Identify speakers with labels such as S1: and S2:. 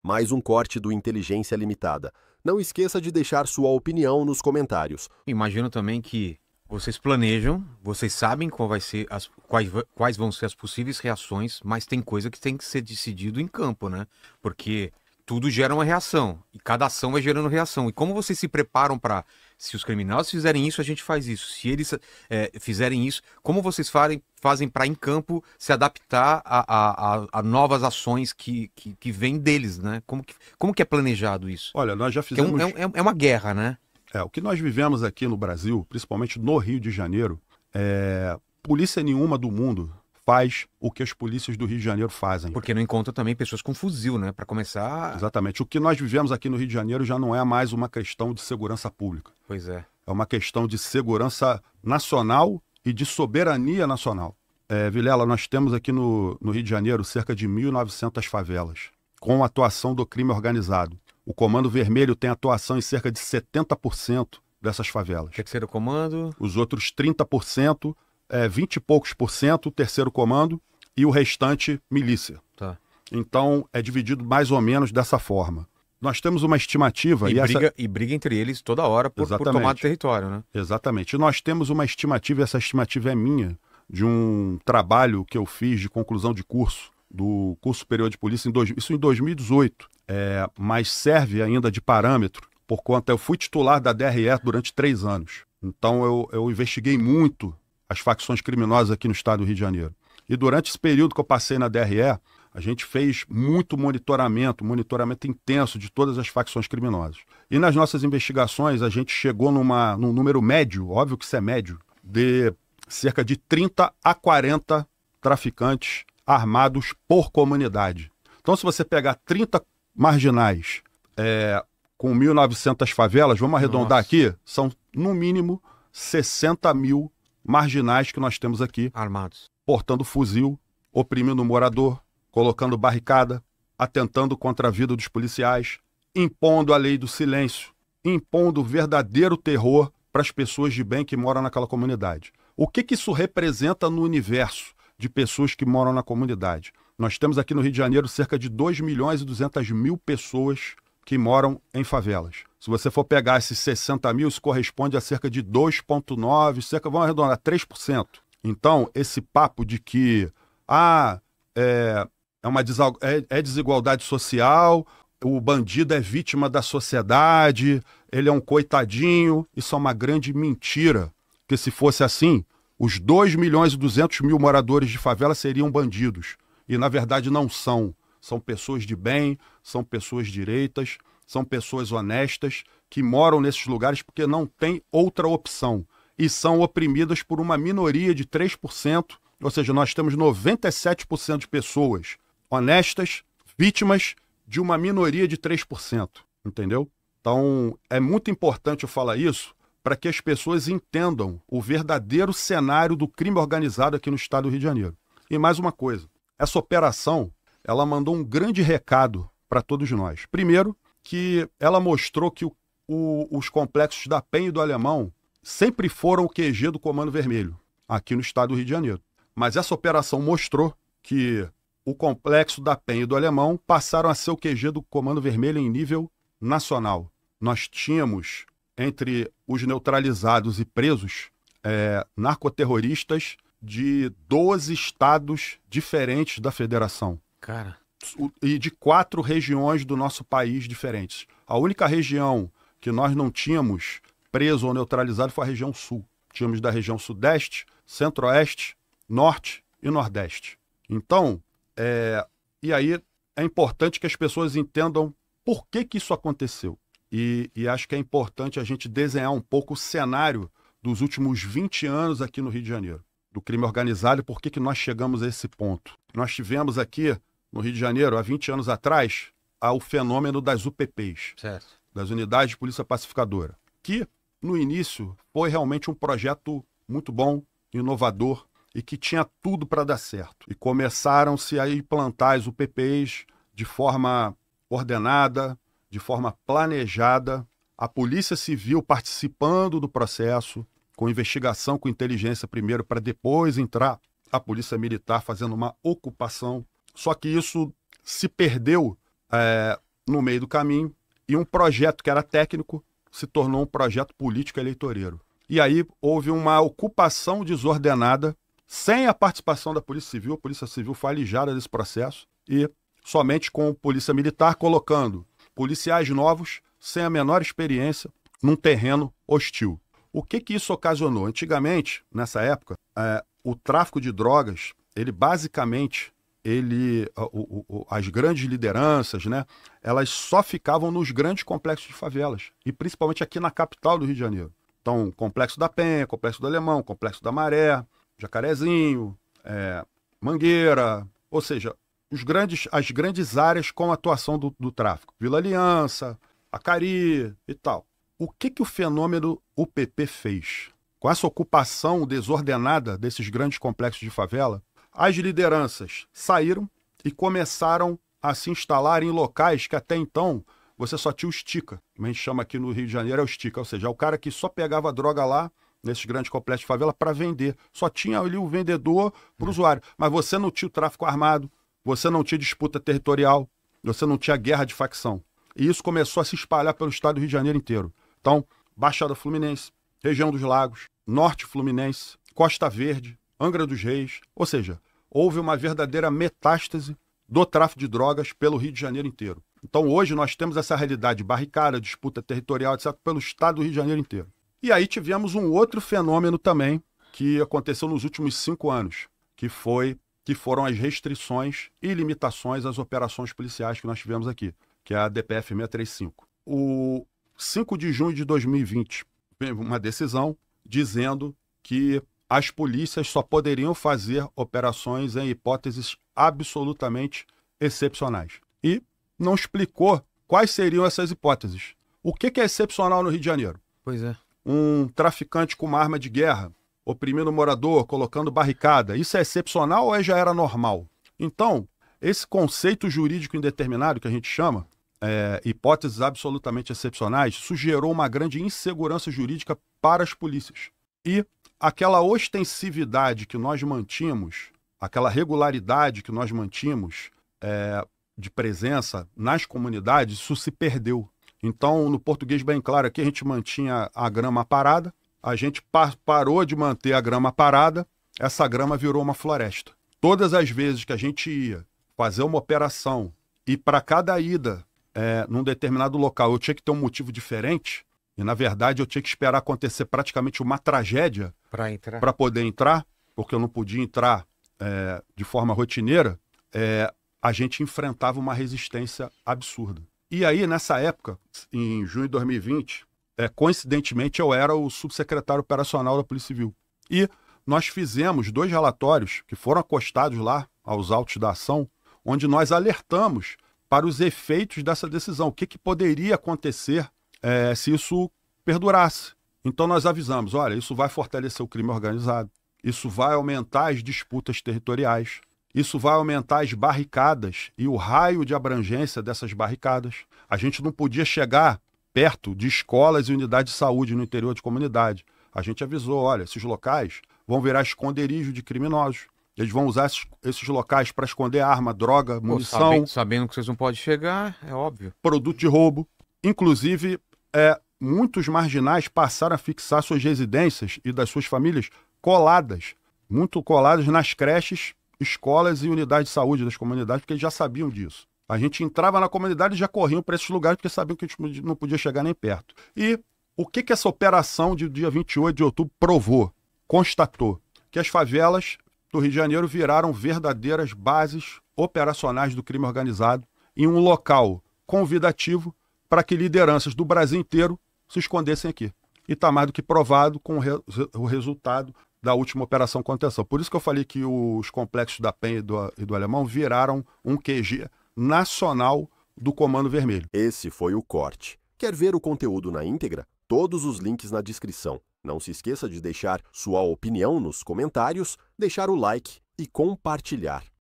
S1: Mais um corte do Inteligência Limitada. Não esqueça de deixar sua opinião nos comentários.
S2: Imagino também que vocês planejam, vocês sabem quais vão ser as possíveis reações, mas tem coisa que tem que ser decidido em campo, né? Porque tudo gera uma reação e cada ação vai gerando reação. E como vocês se preparam para, se os criminosos fizerem isso, a gente faz isso. Se eles fizerem isso, como vocês fazem para em campo se adaptar a novas ações que vêm deles, né? Como que é planejado isso?
S3: Olha, nós já fizemos...
S2: É uma guerra, né?
S3: O que nós vivemos aqui no Brasil, principalmente no Rio de Janeiro, polícia nenhuma do mundo faz o que as polícias do Rio de Janeiro fazem.
S2: Porque não encontra também pessoas com fuzil, né? Para começar...
S3: Exatamente. O que nós vivemos aqui no Rio de Janeiro já não é mais uma questão de segurança pública.
S2: Pois é.
S3: É uma questão de segurança nacional e de soberania nacional. Vilela, nós temos aqui no Rio de Janeiro cerca de 1.900 favelas, com a atuação do crime organizado. O Comando Vermelho tem atuação em cerca de 70% dessas favelas.
S2: Terceiro comando?
S3: Os outros 30%, 20 e poucos por cento, terceiro comando, e o restante, milícia.
S2: Tá.
S3: Então, é dividido mais ou menos dessa forma. Nós temos uma estimativa...
S2: E briga entre eles toda hora por tomar território, né?
S3: Exatamente. E nós temos uma estimativa, e essa estimativa é minha, de um trabalho que eu fiz de conclusão de curso, do curso superior de polícia, isso em 2018, mas serve ainda de parâmetro, por conta, eu fui titular da DRE durante 3 anos. Então, eu investiguei muito as facções criminosas aqui no estado do Rio de Janeiro. E durante esse período que eu passei na DRE, a gente fez muito monitoramento intenso de todas as facções criminosas. E nas nossas investigações, a gente chegou num número médio, óbvio que isso é médio, de cerca de 30 a 40 traficantes armados por comunidade. Então, se você pegar 30 marginais com 1.900 favelas, vamos arredondar aqui, são no mínimo 60 mil marginais que nós temos aqui.
S2: Armados.
S3: Portando fuzil, oprimindo o morador, colocando barricada, atentando contra a vida dos policiais, impondo a lei do silêncio, impondo verdadeiro terror para as pessoas de bem que moram naquela comunidade. O que isso representa no universo de pessoas que moram na comunidade? Nós temos aqui no Rio de Janeiro cerca de 2.200.000 pessoas que moram em favelas. Se você for pegar esses 60 mil, isso corresponde a cerca de 2,9%, vamos arredondar, 3%. Então, esse papo de que é desigualdade social, o bandido é vítima da sociedade, ele é um coitadinho, isso é uma grande mentira. Porque se fosse assim, os 2.200.000 moradores de favela seriam bandidos. E, na verdade, não são. São pessoas de bem, são pessoas direitas, são pessoas honestas que moram nesses lugares porque não tem outra opção. E são oprimidas por uma minoria de 3%, ou seja, nós temos 97% de pessoas honestas, vítimas de uma minoria de 3%, entendeu? Então, é muito importante eu falar isso para que as pessoas entendam o verdadeiro cenário do crime organizado aqui no estado do Rio de Janeiro. E mais uma coisa, essa operação, ela mandou um grande recado para todos nós. Primeiro, que ela mostrou que os complexos da Penha e do Alemão sempre foram o QG do Comando Vermelho, aqui no estado do Rio de Janeiro. Mas essa operação mostrou que o complexo da Penha e do Alemão passaram a ser o QG do Comando Vermelho em nível nacional. Nós tínhamos, entre os neutralizados e presos, narcoterroristas de 12 estados diferentes da federação.
S2: Cara.
S3: E de 4 regiões do nosso país diferentes. A única região que nós não tínhamos preso ou neutralizado foi a região sul. Tínhamos da região sudeste, centro-oeste, norte e nordeste. Então, e aí é importante que as pessoas entendam por que isso aconteceu. E acho que é importante a gente desenhar um pouco o cenário dos últimos 20 anos aqui no Rio de Janeiro, do crime organizado, e por que nós chegamos a esse ponto. Nós tivemos aqui no Rio de Janeiro, há 20 anos atrás, o fenômeno das UPPs,
S2: certo,
S3: das Unidades de Polícia Pacificadora, que no início foi realmente um projeto muito bom, inovador e que tinha tudo para dar certo. E começaram-se a implantar as UPPs de forma ordenada, de forma planejada, a Polícia Civil participando do processo, com investigação, com inteligência primeiro, para depois entrar a Polícia Militar fazendo uma ocupação. Só que isso se perdeu no meio do caminho, e um projeto que era técnico se tornou um projeto político eleitoreiro. E aí houve uma ocupação desordenada, sem a participação da Polícia Civil. A Polícia Civil foi alijada desse processo, e somente com a Polícia Militar colocando policiais novos, sem a menor experiência, num terreno hostil. O que isso ocasionou? Antigamente, nessa época, o tráfico de drogas, ele basicamente, as grandes lideranças, né, elas só ficavam nos grandes complexos de favelas, e principalmente aqui na capital do Rio de Janeiro. Então, Complexo da Penha, Complexo do Alemão, Complexo da Maré, Jacarezinho, Mangueira, ou seja, as grandes áreas com atuação do tráfico. Vila Aliança, Acari e tal. O que o fenômeno UPP fez? Com essa ocupação desordenada desses grandes complexos de favela, as lideranças saíram e começaram a se instalar em locais que até então você só tinha o estica. Como a gente chama aqui no Rio de Janeiro, é o estica, ou seja, é o cara que só pegava droga lá, nesses grandes complexos de favela, para vender. Só tinha ali o vendedor para o usuário. Mas você não tinha o tráfico armado, você não tinha disputa territorial, você não tinha guerra de facção. E isso começou a se espalhar pelo estado do Rio de Janeiro inteiro. Então, Baixada Fluminense, região dos Lagos, Norte Fluminense, Costa Verde, Angra dos Reis, ou seja, houve uma verdadeira metástase do tráfico de drogas pelo Rio de Janeiro inteiro. Então hoje nós temos essa realidade barricada, disputa territorial, etc., pelo estado do Rio de Janeiro inteiro. E aí tivemos um outro fenômeno também que aconteceu nos últimos 5 anos, que foram as restrições e limitações às operações policiais que nós tivemos aqui, que é a DPF 635. O 5 de junho de 2020, veio uma decisão dizendo que as polícias só poderiam fazer operações em hipóteses absolutamente excepcionais. E não explicou quais seriam essas hipóteses. O que é excepcional no Rio de Janeiro?
S2: Pois é.
S3: Um traficante com uma arma de guerra, oprimindo o morador, colocando barricada. Isso é excepcional ou já era normal? Então, esse conceito jurídico indeterminado que a gente chama, hipóteses absolutamente excepcionais, isso gerou uma grande insegurança jurídica para as polícias. E aquela ostensividade que nós mantínhamos, aquela regularidade que nós mantínhamos de presença nas comunidades, isso se perdeu. Então, no português bem claro aqui, a gente mantinha a grama parada, a gente parou de manter a grama parada, essa grama virou uma floresta. Todas as vezes que a gente ia fazer uma operação e para cada ida num determinado local eu tinha que ter um motivo diferente, e na verdade eu tinha que esperar acontecer praticamente uma tragédia para poder entrar, porque eu não podia entrar de forma rotineira, a gente enfrentava uma resistência absurda. E aí, nessa época, em junho de 2020, coincidentemente, eu era o subsecretário operacional da Polícia Civil. E nós fizemos 2 relatórios que foram acostados lá aos autos da ação, onde nós alertamos para os efeitos dessa decisão, o que poderia acontecer se isso perdurasse. Então nós avisamos, olha, isso vai fortalecer o crime organizado, isso vai aumentar as disputas territoriais, isso vai aumentar as barricadas e o raio de abrangência dessas barricadas. A gente não podia chegar perto de escolas e unidades de saúde no interior de comunidade. A gente avisou, olha, esses locais vão virar esconderijo de criminosos. Eles vão usar esses locais para esconder arma, droga, munição.
S2: Sabendo que vocês não podem chegar, é óbvio.
S3: Produto de roubo. Inclusive, muitos marginais passaram a fixar suas residências e das suas famílias muito coladas nas creches, escolas e unidades de saúde das comunidades, porque eles já sabiam disso. A gente entrava na comunidade e já corriam para esses lugares porque sabiam que a gente não podia chegar nem perto. E o que essa operação de dia 28 de outubro provou? Constatou que as favelas do Rio de Janeiro viraram verdadeiras bases operacionais do crime organizado em um local convidativo para que lideranças do Brasil inteiro se escondessem aqui. E está mais do que provado com o resultado da última operação contenção. Por isso que eu falei que os complexos da Penha e do Alemão viraram um QG nacional do Comando Vermelho.
S1: Esse foi o corte. Quer ver o conteúdo na íntegra? Todos os links na descrição. Não se esqueça de deixar sua opinião nos comentários, deixar o like e compartilhar.